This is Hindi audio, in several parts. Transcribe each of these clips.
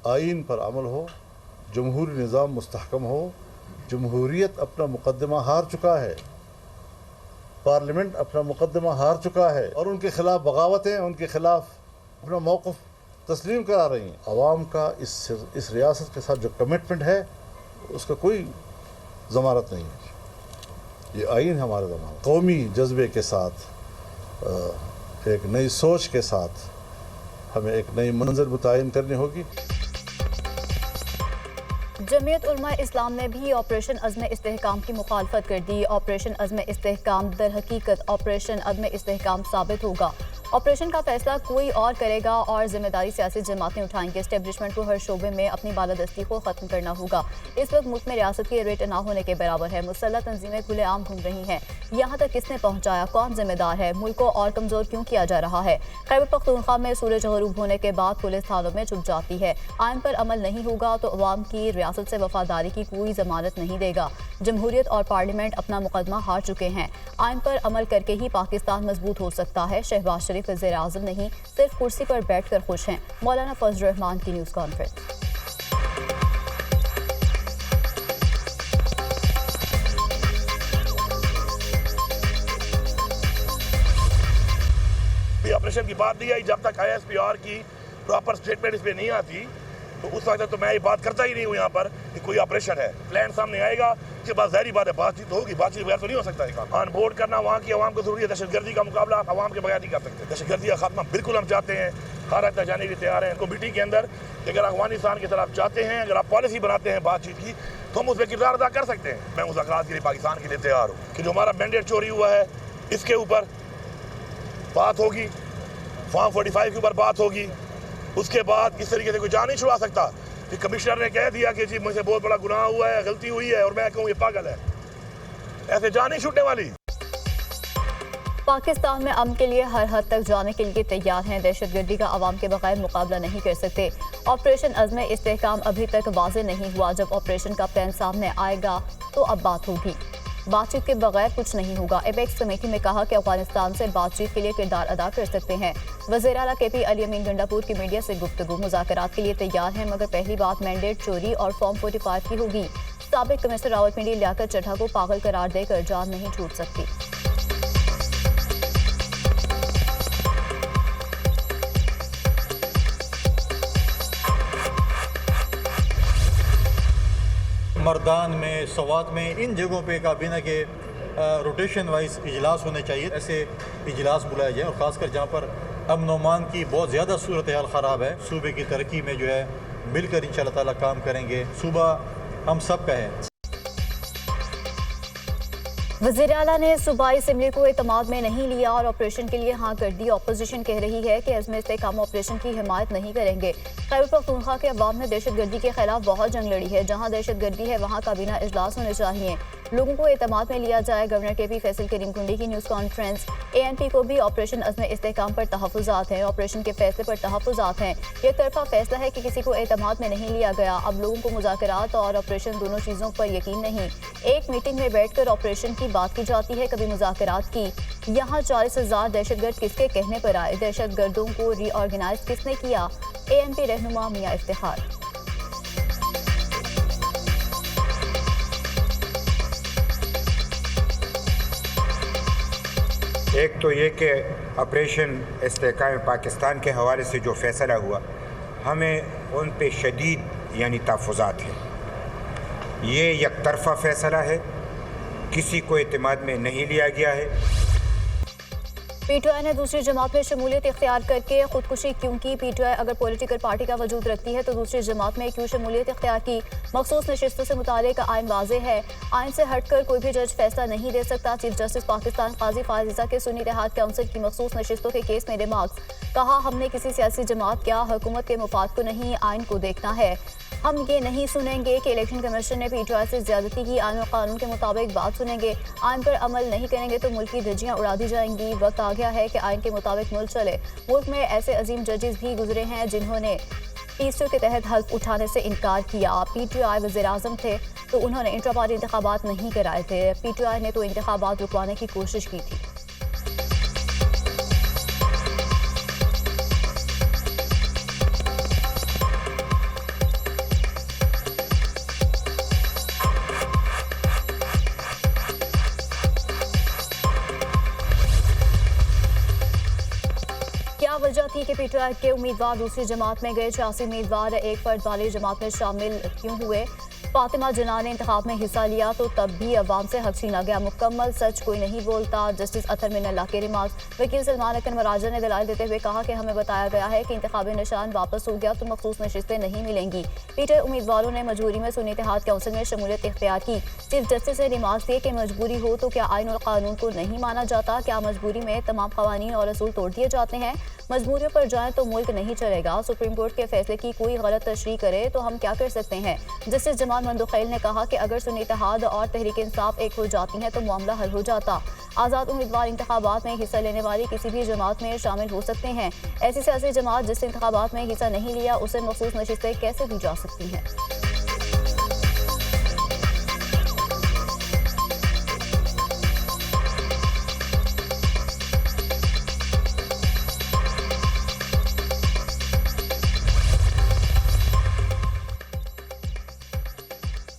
आइन पर अमल हो, जमहूरी निज़ाम मुस्तहकम हो। जमहूरियत अपना मुकदमा हार चुका है, पार्लियामेंट अपना मुकदमा हार चुका है और उनके खिलाफ बगावतें, उनके खिलाफ अपना मौक़िफ़ तस्लीम करा रही हैं। आवाम का इस रियासत के साथ जो कमिटमेंट है उसका कोई ज़मानत नहीं है। ये आइन हमारा ज़मानत, कौमी जज्बे के साथ, एक नई सोच के साथ हमें एक नई मंजिल मुतय्यन करनी होगी। जमीयत उलमा इस्लाम ने भी ऑपरेशन अज़्म इस्तेहकाम की मुखालफत कर दी। ऑपरेशन अज़्म इस्तेहकाम दर हकीकत ऑपरेशन अज़्म इस्तेहकाम साबित होगा। ऑपरेशन का फैसला कोई और करेगा और जिम्मेदारी सियासी जमातें उठाएंगे। एस्टेब्लिशमेंट को हर शोबे में अपनी बालादस्ती को खत्म करना होगा। इस वक्त मुल्क में रियासत की रेट ना होने के बराबर है। मुसल्लह तंजीमें खुलेआम घूम रही हैं। यहाँ तक किसने पहुँचाया, कौन जिम्मेदार है, मुल्क को और कमज़ोर क्यों किया जा रहा है। खैबर पख्तूनख्वा में सूरज गरूब होने के बाद पुलिस थानों में छुप जाती है। आइन पर अमल नहीं होगा तो अवाम की रियासत से वफादारी की कोई जमानत नहीं देगा। जमहूरियत और पार्लियामेंट अपना मुकदमा हार चुके हैं। आइन पर अमल करके ही पाकिस्तान मजबूत हो सकता है। शहबाज शरीफ वज़ीर आज़म नहीं, सिर्फ कुर्सी पर बैठ कर खुश हैं। मौलाना फजल रहमान की न्यूज़ कॉन्फ्रेंस। ऑपरेशन की बात नहीं आई जब तक ISPR की प्रॉपर स्टेटमेंट इस पे नहीं आती, तो उस वक्त तो मैं ये बात करता ही नहीं हूँ यहाँ पर कि कोई ऑपरेशन है। प्लान सामने आएगा, उसके बाद ज़ाहिर बात है बातचीत होगी। बातचीत बगैर तो नहीं हो सकता है काम। ऑन बोर्ड करना वहाँ की आवाम को जरूरी है। दहशतगर्दी का मुकाबला आवाम के बगैर नहीं कर सकते। दहशतगर्दी का खात्मा बिल्कुल हम चाहते हैं, हर हद तक जाने के तैयार हैं। कमेटी के अंदर अगर अफगानिस्तान की तरफ चाहते हैं, अगर आप पॉलिसी बनाते हैं बातचीत की, तो हम उस पर किरदार अदा कर सकते हैं। मैं मुज़ाकरात के लिए पाकिस्तान के लिए तैयार हूँ कि जो हमारा मैंडेट चोरी हुआ है इसके ऊपर बात होगी, फॉर्म 45 के ऊपर बात होगी। उसके बाद इस तरीके से कोई जा नहीं छुड़ा सकता कि कमिश्नर ने कह दिया कि जी मुझसे बहुत बड़ा गुनाह हुआ है, गलती हुई है, और मैं कहूँ ये पागल है। ऐसे जा नहीं छूटने वाली। पाकिस्तान में अमन के लिए हर हद तक जाने के लिए तैयार हैं। दहशतगर्दी का अवाम के बगैर मुकाबला नहीं कर सकते। ऑपरेशन अज़्म इस्तेहकाम अभी तक वाज़ेह नहीं हुआ। जब ऑपरेशन का प्लान सामने आएगा तो अब बात होगी। बातचीत के बगैर कुछ नहीं होगा। एपेक्स कमेटी ने कहा कि अफगानिस्तान से बातचीत के लिए किरदार अदा कर सकते हैं। वज़ीर आला KP अली अमीन गंडापुर की मीडिया से गुफ्तगू। मुज़ाकरात के लिए तैयार हैं, मगर पहली बात मैंडेट चोरी और फॉर्म 45 की होगी। साबिक कमिश्नर रावलपिंडी लियाकत चड्ढा को पागल करार देकर जान नहीं छूट सकती। मर्दान में, सवात में, इन जगहों पे काबीना के रोटेशन वाइज इजलास होने चाहिए। ऐसे इजलास बुलाए जाए और ख़ासकर जहाँ पर अमन अमान की बहुत ज़्यादा सूरत हाल ख़राब है। सूबे की तरक्की में जो है मिलकर इंशाअल्लाह ताला काम करेंगे। सूबा हम सब का है। वज़ीर आला ने सूबाई असम्बली को एतमाद में नहीं लिया और ऑपरेशन के लिए हाँ कर दी। अपोजिशन कह रही है कि अज़्म इस्तेहकाम ऑपरेशन की हिमायत नहीं करेंगे। खैबर पख्तूनख्वा के अवाम ने दहशतगर्दी के खिलाफ बहुत जंग लड़ी है। जहाँ दहशतगर्दी है वहाँ काबीना इजलास होने चाहिए, लोगों को एतमाद में लिया जाए। गवर्नर KP फैसल करीम कुंडी की न्यूज़ कॉन्फ्रेंस। ANP को भी ऑपरेशन अज़्म इस्तेहकाम पर तहफ़्फ़ुज़ात हैं, ऑपरेशन के फैसले पर तहफ़्फ़ुज़ात हैं। एक तरफा फैसला है कि किसी को एतमाद में नहीं लिया गया। अब लोगों को मुज़ाकरात और ऑपरेशन दोनों चीज़ों पर यकीन नहीं। एक मीटिंग में बैठकर ऑपरेशन की बात की जाती है, कभी मुज़ाकरात की। यहाँ 40,000 दहशतगर्द किसके कहने पर आए? दहशतगर्दों को रीऑर्गेनाइज किसने किया? ANP रहनुमा मियां इफ्तिखार। एक तो ये कि ऑपरेशन इस्तेहकाम पाकिस्तान के हवाले से जो फ़ैसला हुआ, हमें उन पे शदीद यानी तहफ़्फ़ुज़ात है। ये एक तरफ़ा फ़ैसला है, किसी को एतमाद में नहीं लिया गया है। PTI ने दूसरी जमात में शमूलियत इख्तियार करके खुदकुशी क्यों की? PTI अगर पॉलिटिकल पार्टी का वजूद रखती है तो दूसरी जमात में क्यों शमूलियत इख्तियार की? मखसूस नशिस्तों से मुतालिक आइन वाज़ेह है। आइन से हटकर कोई भी जज फैसला नहीं दे सकता। चीफ जस्टिस पाकिस्तान काजी फाजिज़ा के सुन्नी इत्तेहाद काउंसिल की मखसूस नशिस्तों के केस में रिमार्क्स। कहा, हमने किसी सियासी जमात या हुकूमत के मुफाद को नहीं, आइन को देखना है। हम ये नहीं सुनेंगे कि इलेक्शन कमीशन ने PTI से ज्यादती की। आइन और कानून के मुताबिक बात सुनेंगे। आइन पर अमल नहीं करेंगे तो मुल्क की धज्जियाँ उड़ा दी जाएंगी। वक्त आ गया है कि आइन के मुताबिक मुल्क चले। मुल्क में ऐसे अजीम जजेस भी गुजरे हैं जिन्होंने PSU के तहत हल्फ उठाने से इनकार किया। PTI वज़ीर आज़म थे तो उन्होंने इंट्रा पार्टी इंतखाबात नहीं कराए थे। PTI ने तो इंतखाबात रुकवाने की कोशिश की थी। वजह थी कि पीटीआई के उम्मीदवार दूसरी जमात में गए। 86 उम्मीदवार एक फर्द वाली जमात में शामिल क्यों हुए? फातिमा जिन्ना ने इंतखाब में हिस्सा लिया तो तब भी अवाम से हक छीना गया। मुकम्मल सच कोई नहीं बोलता। जस्टिस अतर मिनल्लाह के रिमार्क्स। वकील सलमान अकन मराजा ने दलाल देते हुए कहा कि हमें बताया गया है कि इंतखाबी निशान वापस हो गया तो मखसूस नशिस्तें नहीं मिलेंगी। पीटीआई उम्मीदवारों ने मजबूरी में सुन्नी इत्तेहाद काउंसिल में शमूलियत इख्तियार की। चीफ जस्टिस ने रिमार्क्स दिए कि मजबूरी हो तो क्या आइन और कानून को नहीं माना जाता? क्या मजबूरी में तमाम कवानीन और असूल तोड़ दिए जाते हैं? मजबूरियों पर जाएं तो मुल्क नहीं चलेगा। सुप्रीम कोर्ट के फैसले की कोई गलत तशरीह करे तो हम क्या कर सकते हैं? जस्टिस जमाल मंदुखैल ने कहा कि अगर सुन्नी इत्तेहाद और तहरीक इंसाफ एक हो जाती हैं तो मामला हल हो जाता। आज़ाद उम्मीदवार इंतखाबात में हिस्सा लेने वाली किसी भी जमात में शामिल हो सकते हैं। ऐसी सियासी जमात जिसने इंतखाबात में हिस्सा नहीं लिया उसे मखसूस नशिस्तें कैसे दी जा सकती हैं?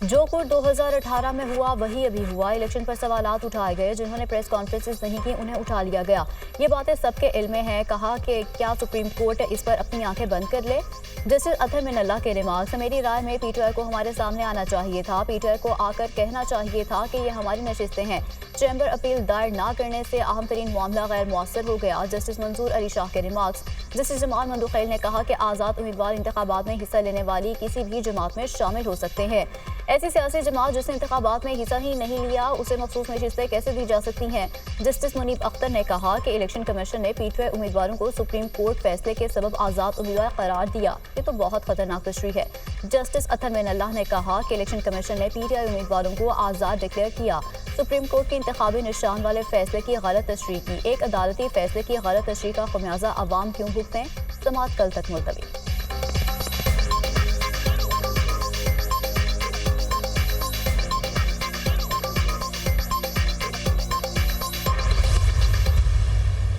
जो कुछ 2018 में हुआ वही अभी हुआ। इलेक्शन पर सवालात उठाए गए। जिन्होंने प्रेस कॉन्फ्रेंसेस नहीं की उन्हें उठा लिया गया। ये बातें सबके इल्म में है। कहा कि क्या सुप्रीम कोर्ट इस पर अपनी आंखें बंद कर ले? जस्टिस अतर मिनल्लाह के रिमार्क्स। मेरी राय में पीटीआई को हमारे सामने आना चाहिए था। पीटीआई को आकर कहना चाहिए था कि ये हमारी नशिस्तें हैं। चैम्बर अपील दायर ना करने से अहम तरीन मामला गैर मुअस्सर हो गया। जस्टिस मंजूर अली शाह के रिमार्क्स। जस्टिस जमाल मंदुखैल ने कहा कि आज़ाद उम्मीदवार इंतखाबात में हिस्सा लेने वाली किसी भी जमात में शामिल हो सकते हैं। ऐसी सियासी जमात जिसने इंतखाबात में हिस्सा ही नहीं लिया उसे मखसूस नशिस्तें कैसे दी जा सकती हैं? जस्टिस मुनीब अख्तर ने कहा कि इलेक्शन कमीशन ने पीटीआई उम्मीदवारों को सुप्रीम कोर्ट फैसले के सबब आज़ाद उम्मीदवार करार दिया। ये तो बहुत खतरनाक तशरीह है। जस्टिस अतर मिनल्लाह ने कहा कि इलेक्शन कमीशन ने पीटीआई उम्मीदवारों को आज़ाद डिक्लेयर किया। सुप्रीम कोर्ट के इंतखाबी निशान वाले फैसले की गलत तशरीह की। एक अदालती फैसले की गलत तशरीह का खमियाजा अवाम क्यों भुगतें? समाअत कल तक मुलतवी।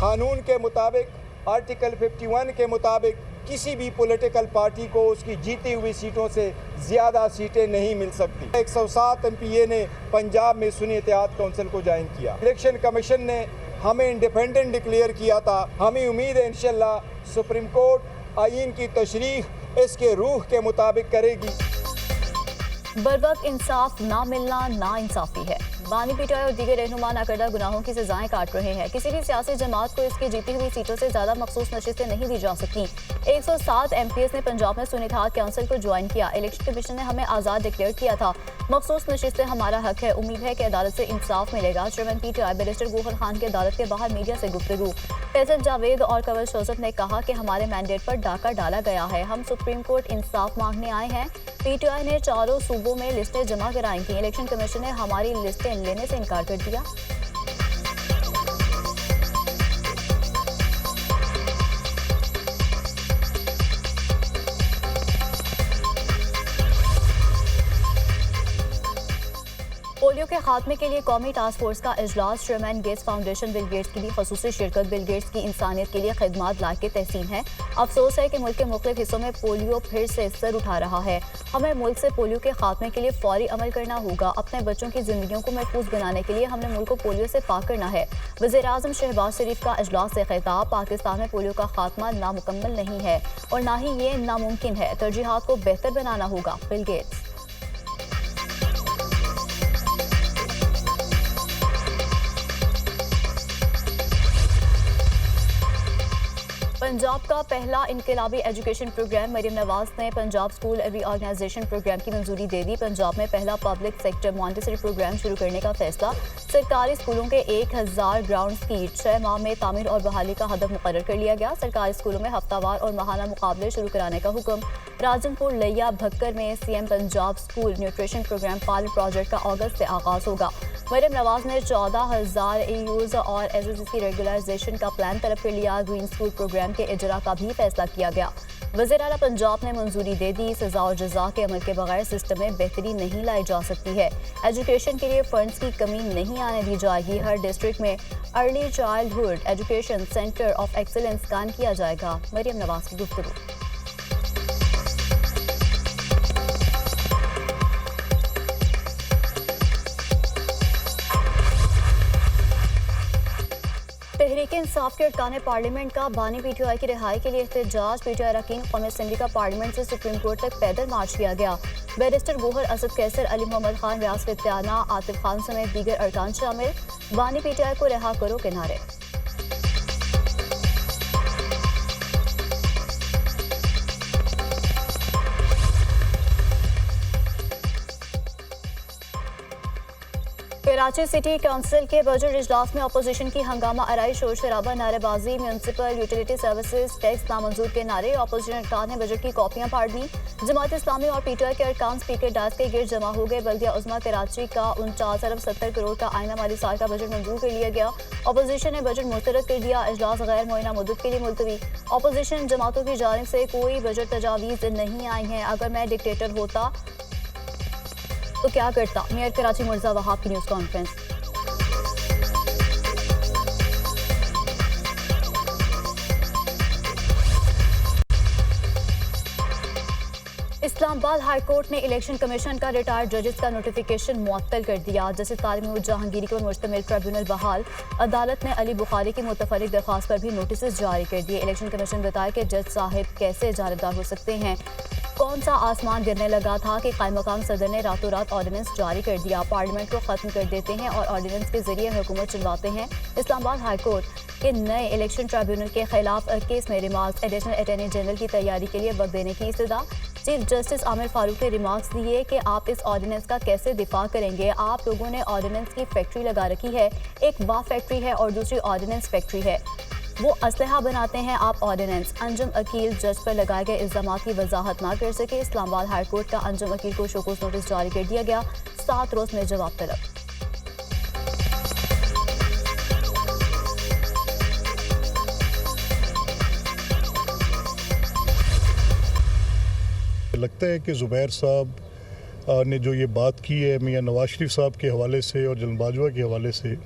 कानून के मुताबिक आर्टिकल 51 के मुताबिक किसी भी पॉलिटिकल पार्टी को उसकी जीती हुई सीटों से ज़्यादा सीटें नहीं मिल सकती। 107 एमपीए ने पंजाब में सुन्नी इत्तेहाद काउंसिल को ज्वाइन किया। इलेक्शन कमीशन ने हमें इंडिपेंडेंट डिक्लेयर किया था। हमें उम्मीद है इंशाल्लाह सुप्रीम कोर्ट आईन की तशरीह इसके रूह के मुताबिक करेगी। बरवक्त इंसाफ ना मिलना ना इंसाफी है। बानी पीटीआई और दीगर रहनुमा नाकर्दा गुनाहों की सजाएं काट रहे हैं। किसी भी सियासी जमात को इसकी जीती हुई सीटों से ज्यादा मखसूस नशिस्तें नहीं दी जा सकती। 107 एमपीएस ने पंजाब में सुन्नी इत्तेहाद काउंसिल को ज्वाइन किया। इलेक्शन कमीशन ने हमें आज़ाद डिक्लेयर किया था। मखसूस नशिस्तें हमारा हक है। उम्मीद है कि अदालत से इंसाफ मिलेगा। Chairman PTI barrister Gohar Khan की अदालत के बाहर मीडिया से गुफ्तगू। फैसल जावेद और कंवल शौकत ने कहा कि हमारे मैंडेट पर डाका डाला गया है। हम सुप्रीम कोर्ट इंसाफ मांगने आए हैं। पीटीआई ने चारों सूबों में लिस्टें जमा कराई थी। इलेक्शन कमीशन ने हमारी लिस्टें लेने से इनकार कर दिया। पोलियो के खात्मे के लिए कौमी टास्क फोर्स का इजलास। Chairman Gates foundation Bill Gates की भी खसूसी शिरकत। बिल गेट्स की इंसानियत के लिए खिदमात लायक तहसीन है। अफसोस है कि मुल्क के मुख्तलिफ हिस्सों में पोलियो फिर से सर उठा रहा है। हमें मुल्क से पोलियो के खात्मे के लिए फौरी अमल करना होगा। अपने बच्चों की जिंदगियों को महफूज बनाने के लिए हमने मुल्क को पोलियो से पाक करना है। वज़ीर आज़म शहबाज शरीफ का इजलास से खिताब। पाकिस्तान में पोलियो का खात्मा नामुकम्मल नहीं है और ना ही ये नामुमकिन है। तरजीहात को बेहतर बनाना होगा। Bill Gates. पंजाब का पहला इनकलाबी एजुकेशन प्रोग्राम। मरियम नवाज ने पंजाब स्कूल रीऑर्गेनाइजेशन प्रोग्राम की मंजूरी दे दी। पंजाब में पहला पब्लिक सेक्टर मॉन्टेसरी प्रोग्राम शुरू करने का फैसला। सरकारी स्कूलों के 1000 ग्राउंड्स की 6 माह में तामीर और बहाली का हदफ मुकर्रर कर लिया गया। सरकारी स्कूलों में हफ्तावार और माहाना मुकाबले शुरू कराने का हुक्म। राजनपुर लिया भक्कर में CM Punjab school nutrition program pilot project का अगस्त से आगाज होगा। मरियम नवाज ने 14,000 AUs और SSC की रेगुलराइजेशन का प्लान तलब कर लिया। ग्रीन स्कूल प्रोग्राम के इजरा का भी फैसला किया गया। वज़ीर आला पंजाब ने मंजूरी दे दी। सजा और जजा के अमल के बगैर सिस्टम में बेहतरी नहीं लाई जा सकती है। एजुकेशन के लिए फंड्स की कमी नहीं आने दी जाएगी। हर डिस्ट्रिक्ट में early childhood education centre of excellence कायम किया जाएगा। मरियम नवाज की गुफ्तगू। तहरीक इंसाफ के अरकान पार्लियामेंट का बानी पीटीआई की रिहाई के लिए एहतजाज। पीटीआई अरकान कौमी असम्बली का पार्लियामेंट से सुप्रीम कोर्ट तक पैदल मार्च किया गया। बैरिस्टर गोहर असद कैसर, अली मोहम्मद खान, व्यास फित्याना, आतिफ खान समेत दीगर अरकान शामिल। बानी पीटीआई को रिहा करो के नारे। कराची सिटी काउंसिल के बजट इजलास में अपोजिशन की हंगामा आराई, शोर शराबा, नारेबाजी, म्यूनसिपल यूटिलिटी सर्विसेज टैक्स नामंजूर के नारे। अपोजिशन अरकान ने बजट की कॉपियां फाड़ दी। जमात इस्लामी और पीटीआई के अरकान स्पीकर डायस के गिर्द जमा हो गए। बल्दिया उज़्मा कराची का 49 अरब 70 करोड़ का आइना माली साल का बजट मंजूर कर लिया गया। अपोजिशन ने बजट मुस्तरद कर दिया। इजलास गैर मुअय्यना मुद्दत के लिए मुलतवी। अपोजिशन जमातों की जानिब से कोई बजट तजावीज़ नहीं आई हैं। अगर मैं डिक्टेटर होता तो क्या करता? मेयर कराची मुर्जा वहाब की news conference. Islamabad high court ने इलेक्शन कमीशन का रिटायर्ड जजेस का नोटिफिकेशन मुअत्तल कर दिया। जस्टिस तालिम जहांगीरी पर मुश्तमिल ट्रिब्यूनल बहाल। अदालत ने अली बुखारी की मुतफर्रिक दरख्वास्त पर भी नोटिस जारी कर दिए। इलेक्शन कमीशन बताया कि जज साहिब कैसे जानबदार हो सकते हैं। कौन सा आसमान गिरने लगा था कि कायम मकाम सदर ने रातों रात ऑर्डिनेंस जारी कर दिया। पार्लियामेंट को खत्म कर देते हैं और ऑर्डिनेंस के जरिए हुकूमत चलवाते हैं। इस्लामाबाद हाई कोर्ट के नए इलेक्शन ट्रिब्यूनल के खिलाफ केस में रिमार्क्स। एडिशनल अटॉर्नी जनरल की तैयारी के लिए वक्त देने की इस्तदा। चीफ जस्टिस आमिर फारूक ने रिमार्क्स दिए कि आप इस ऑर्डिनेंस का कैसे दिफा करेंगे। आप लोगों ने ऑर्डिनेंस की फैक्ट्री लगा रखी है। एक वाह फैक्ट्री है और दूसरी ऑर्डिनेंस फैक्ट्री है। वो असलहा बनाते हैं, आप ऑर्डिनेंस। अंजुम अकील जज पर लगाए गए इल्जाम की वजाहत ना कर सके। इस्लामाबाद हाई कोर्ट का अंजुम अकील को शोकॉज नोटिस जारी कर दिया गया। 7 रोज में जवाब तलब। लगता है कि ज़ुबैर साहब ने जो ये बात की है मियां नवाज शरीफ साहब के हवाले से और जनरल बाजवा के हवाले से,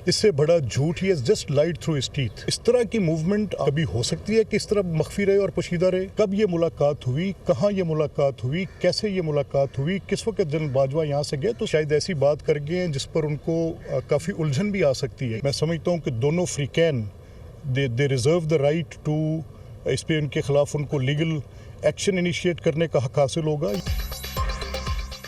इससे बड़ा झूठ ही जस्ट लाइड थ्रू हिज टीथ। इस तरह की मूवमेंट अभी हो सकती है कि इस तरह मख्फी रहे और पोशीदा रहे। कब ये मुलाकात हुई, कहाँ ये मुलाकात हुई, कैसे ये मुलाकात हुई, किस वक्त जनरल बाजवा यहाँ से गए, तो शायद ऐसी बात कर गए हैं जिस पर उनको काफ़ी उलझन भी आ सकती है। मैं समझता हूँ कि दोनों फ्रीकैन दे रिजर्व द राइट टू, इस पर उनके खिलाफ उनको लीगल एक्शन इनिशिएट करने का हक हासिल होगा।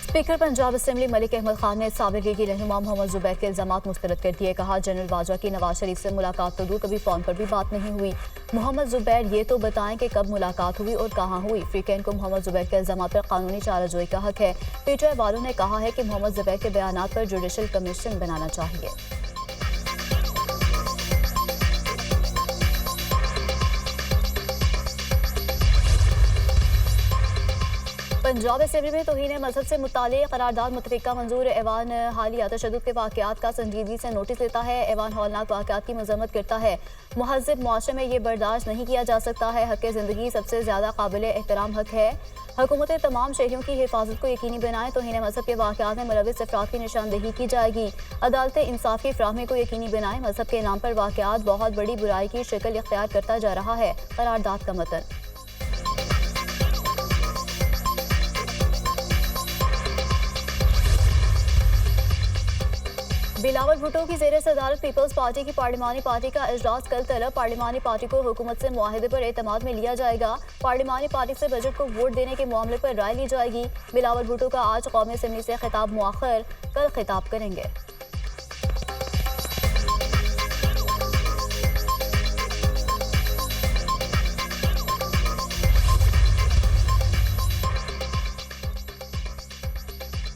स्पीकर पंजाब असेंबली मलिक अहमद खान ने साबिक लीगी रहनुमा मोहम्मद जुबैर के इल्जामात मुस्तरद कर दिए। कहा, जनरल बाजवा की नवाज शरीफ से मुलाकात तो दूर, कभी फोन पर भी बात नहीं हुई। मोहम्मद जुबैर ये तो बताएं कि कब मुलाकात हुई और कहाँ हुई। फ्रीकैन को मोहम्मद जुबैर के इल्जामात पर कानूनी चाराजोई का हक है। पीटीआई वालों ने कहा है कि मोहम्मद जुबैर के बयानात पर जुडिशल कमीशन बनाना चाहिए। पंजाब असेंबली में तौहीन मजहब से मुताल्लिक़ करारदाद मुतफ़िका मंजूर। ऐवान हालिया तशद्दुद के वाक़यात का संजीदगी से नोटिस लेता है। ऐवान हौलनाक वाक़यात की मज़म्मत करता है। महज़ब मुआशरे में ये बर्दाश्त नहीं किया जा सकता है। हक़ ज़िंदगी सबसे ज़्यादा काबिल एहतराम हक़ है। हुकूमतें तमाम शहरियों की हिफाजत को यकीनी बनाएं। तौहीन मजहब के वाक़यात में मुलव्विस अफराद की निशानदेही की जाएगी। अदालतें इंसाफ की फ़राहमी को यकीनी बनाएं। मजहब के नाम पर वाक़यात बहुत बड़ी बुराई की शक्ल इख्तियार करता जा रहा है। करारदाद का मतन। बिलावल भुट्टो की ज़ेर सदारत पीपल्स पार्टी की पार्लिमानी पार्टी का इजलास कल तलब। पार्लिमानी पार्टी को हुकूमत से मुआहदे पर एतमाद में लिया जाएगा। पार्लिमानी पार्टी से बजट को वोट देने के मामले पर राय ली जाएगी। बिलावल भुट्टो का आज कौमी असेंबली से खिताब मुआखर, कल खिताब करेंगे।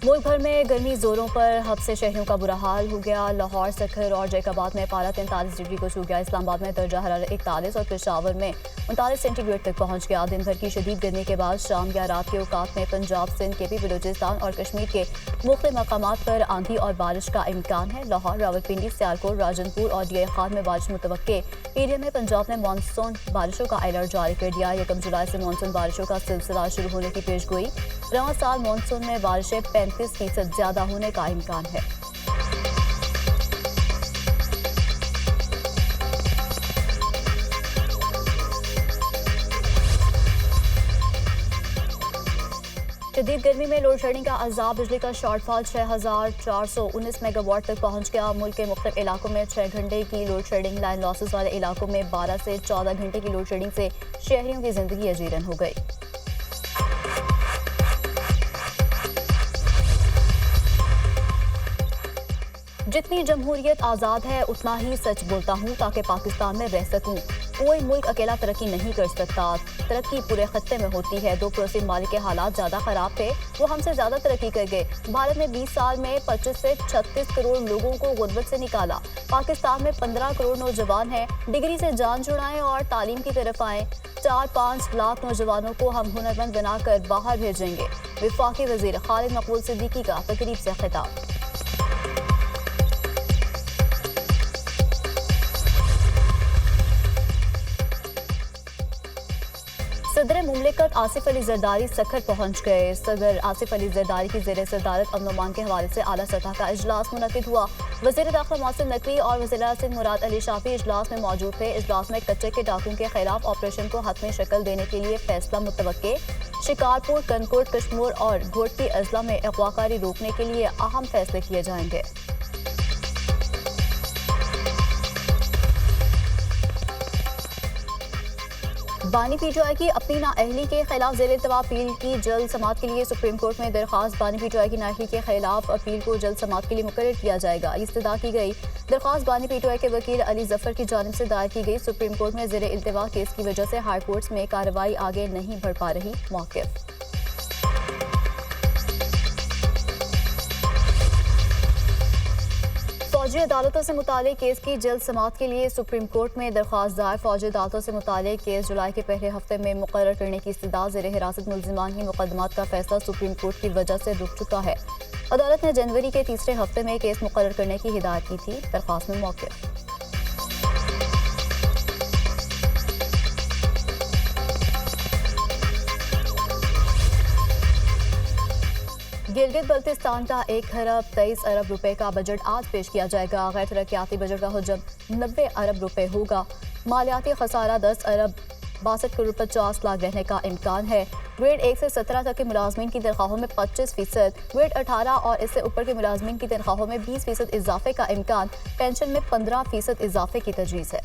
मुल्क भर में गर्मी जोरों पर, हब से शहरों का बुरा हाल हो गया। लाहौर, सखर और जैकाबाद में पारा 43 डिग्री को छू गया। इस्लामाबाद में दर्जा हरारत 41 और पेशावर में 39 सेंटीग्रेड तक पहुंच गया। दिन भर की शदीद गर्मी के बाद शाम या रात के औकात में पंजाब, सिंध, केपी, बलूचिस्तान और कश्मीर के मुख्तलिफ मकामात पर आंधी और बारिश का इम्कान है। लाहौर, रावलपिंडी, सियालकोट, राजनपुर और डीआई खान में बारिश मुतवक्के। पीडीएम में पंजाब ने मानसून बारिशों का अलर्ट जारी कर दिया। 1 जुलाई से मानसून बारिशों का सिलसिला शुरू होने की पेशगोई। रवां साल मानसून में बारिशें 35% ज्यादा होने का इम्कान है। शदीद गर्मी में लोड शेडिंग का अजाब, बिजली का शॉर्टफॉल 6419 मेगावाट तक पहुंच गया। मुल्क के मुख्तलिफ इलाकों में 6 घंटे की लोड शेडिंग। लाइन लॉसेस वाले इलाकों में 12 से 14 घंटे की लोड शेडिंग से शहरियों की जिंदगी अजीरन हो गई। जितनी जमहूरियत आज़ाद है उतना ही सच बोलता हूँ ताकि पाकिस्तान में रह सकूँ। कोई मुल्क अकेला तरक्की नहीं कर सकता, तरक्की पूरे खत्ते में होती है। 2 पड़ोसी मालिक के हालात ज़्यादा ख़राब थे, वो हमसे ज़्यादा तरक्की कर गए। भारत ने 20 साल में 25 से 36 करोड़ लोगों को गुर्बत से निकाला। पाकिस्तान में 15 करोड़ नौजवान हैं, डिग्री से जान छुड़ाएं और तालीम की तरफ आएँ। 4-5 लाख नौजवानों को हम हुनरमंद बनाकर बाहर भेजेंगे। वफाकी वज़ीर खालिद मकबूल सिद्दीकी का तकरीब से खिताब। सदर मुमलिकत आसिफ अली जरदारी सखर पहुंच गए। सदर आसिफ अली जरदारी की ज़ेर सदारत अमन अमान के हवाले से आला सतह का इजलास मुनक़िद हुआ। वज़ीर दाखिला मोहसिन नकवी और वज़ीर सिंध मुराद अली शाह भी इजलास में मौजूद थे। इजलास में कच्चे के डाकुओं के खिलाफ ऑपरेशन को हतमी शक्ल देने के लिए फैसला मुतवक्के। शिकारपुर, कनकोट, कश्मोर और घोटकी अजला में अगवाकारी रोकने के लिए अहम फैसले किए जाएंगे। बानी पीटीआई की अपनी नाअहली के खिलाफ ज़ेर इल्तवा अपील की जल्द समाअत के लिए सुप्रीम कोर्ट में दरख्वास्त। बानी पीटीआई की नाअहली के खिलाफ अपील को जल्द समाअत के लिए मुकर्रर किया जाएगा। इस्तदा की गई दरख्वास्त बानी पीटीआई के वकील अली जफर की जानिब से दायर की गई। सुप्रीम कोर्ट में ज़ेर इल्तवा केस की वजह से हाई कोर्ट्स में कार्रवाई आगे नहीं बढ़ पा रही। मौक़िफ़ फौजी अदालतों से मुतालिक केस की जल्द समाअत के लिए सुप्रीम कोर्ट में दरख्वास्त दायर। फौजी अदालतों से मुतालिक केस जुलाई के पहले हफ्ते में मुकर्रर करने की इस्तदा। ज़ेर हिरासत मुल्ज़िमान की मुकदमात का फैसला सुप्रीम कोर्ट की वजह से रुक चुका है। अदालत ने जनवरी के तीसरे हफ्ते में केस मुकर्रर करने की हिदायत की थी। दरख्वास्त में मौक़िफ़ गिलगित बल्तिस्तान का 1 खरब 23 अरब रुपए का बजट आज पेश किया जाएगा। गैर तरक्याती बजट का हुजम 90 अरब रुपए होगा। मालियाती खसारा 10 अरब 62 करोड़ 50 लाख रहने का इम्कान है। ग्रेड 1 से 17 तक के मुलाजमीन की तनख्वाहों में 25%, ग्रेड 18 और इससे ऊपर के मुलाजमीन की तनख्वाहों में 20% इजाफे का इम्कान। पेंशन में 15% इजाफे की तजवीज़ है।